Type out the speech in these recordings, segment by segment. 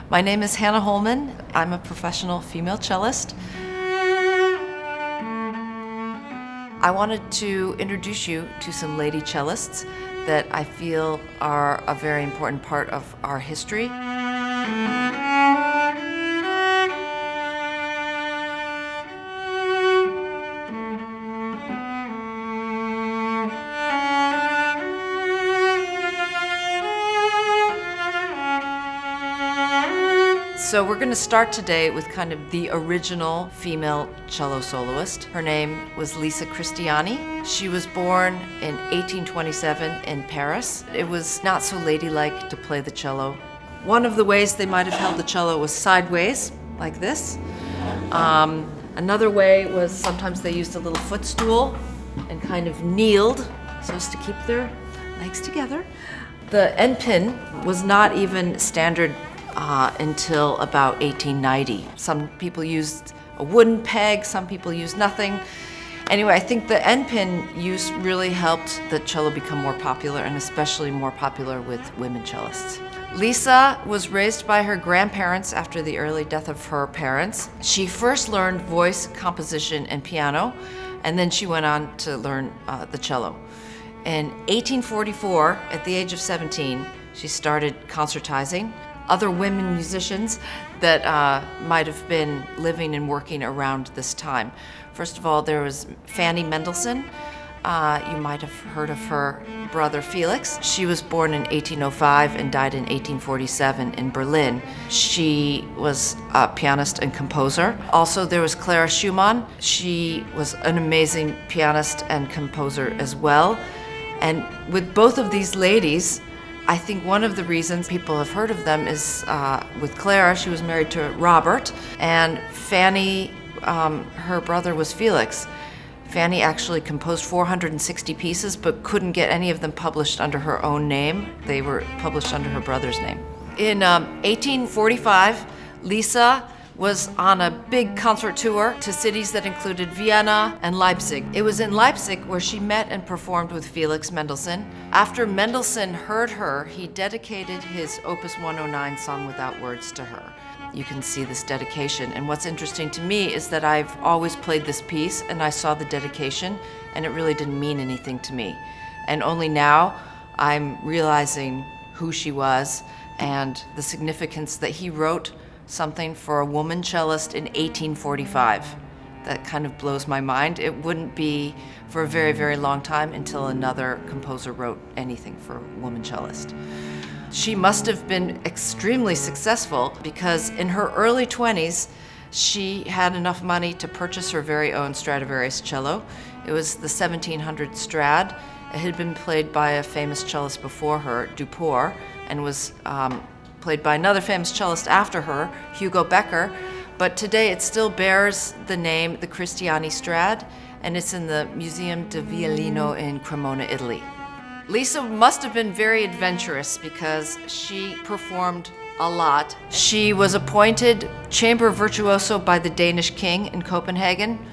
My name is Hannah Holman. I'm a professional female cellist. I wanted to introduce you to some lady cellists that I feel are a very important part of our history. So we're going to start today with kind of the original female cello soloist. Her name was Lisa Cristiani. She was born in 1827 in Paris. It was not so ladylike to play the cello. One of the ways they might have held the cello was sideways, like this. Another way was sometimes they used a little footstool and kind of kneeled so as to keep their legs together. The end pin was not even standard until about 1890. Some people used a wooden peg, some people used nothing. Anyway, I think the end pin use really helped the cello become more popular, and especially more popular with women cellists. Lisa was raised by her grandparents after the early death of her parents. She first learned voice, composition, and piano, and then she went on to learn the cello. In 1844, at the age of 17, she started concertizing. Other women musicians that might have been living and working around this time. First of all, there was Fanny Mendelssohn. You might have heard of her brother Felix. She was born in 1805 and died in 1847 in Berlin. She was a pianist and composer. Also, there was Clara Schumann. She was an amazing pianist and composer as well. And with both of these ladies, I think one of the reasons people have heard of them is with Clara, she was married to Robert, and Fanny, her brother was Felix. Fanny actually composed 460 pieces, but couldn't get any of them published under her own name. They were published under her brother's name. In 1845, Lisa was on a big concert tour to cities that included Vienna and Leipzig. It was in Leipzig where she met and performed with Felix Mendelssohn. After Mendelssohn heard her, he dedicated his Opus 109 Song Without Words to her. You can see this dedication, and what's interesting to me is that I've always played this piece and I saw the dedication and it really didn't mean anything to me. And only now I'm realizing who she was and the significance that he wrote something for a woman cellist in 1845. That kind of blows my mind. It wouldn't be for a very, very long time until another composer wrote anything for a woman cellist. She must have been extremely successful because in her early 20s, she had enough money to purchase her very own Stradivarius cello. It was the 1700 Strad. It had been played by a famous cellist before her, Duport, and was played by another famous cellist after her, Hugo Becker, but today it still bears the name, the Cristiani Strad, and it's in the Museum di Violino in Cremona, Italy. Lisa must have been very adventurous because she performed a lot. She was appointed chamber virtuoso by the Danish king in Copenhagen.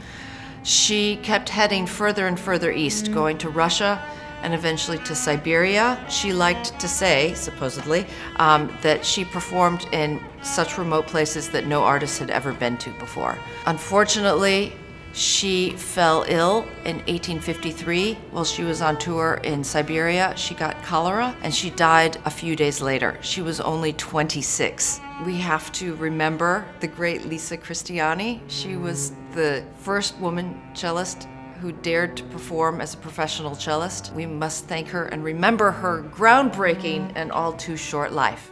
She kept heading further and further east, going to Russia, and eventually to Siberia. She liked to say, supposedly, that she performed in such remote places that no artist had ever been to before. Unfortunately, she fell ill in 1853 while she was on tour in Siberia. She got cholera and she died a few days later. She was only 26. We have to remember the great Lisa Cristiani. She was the first woman cellist who dared to perform as a professional cellist. We must thank her and remember her groundbreaking and all too short life.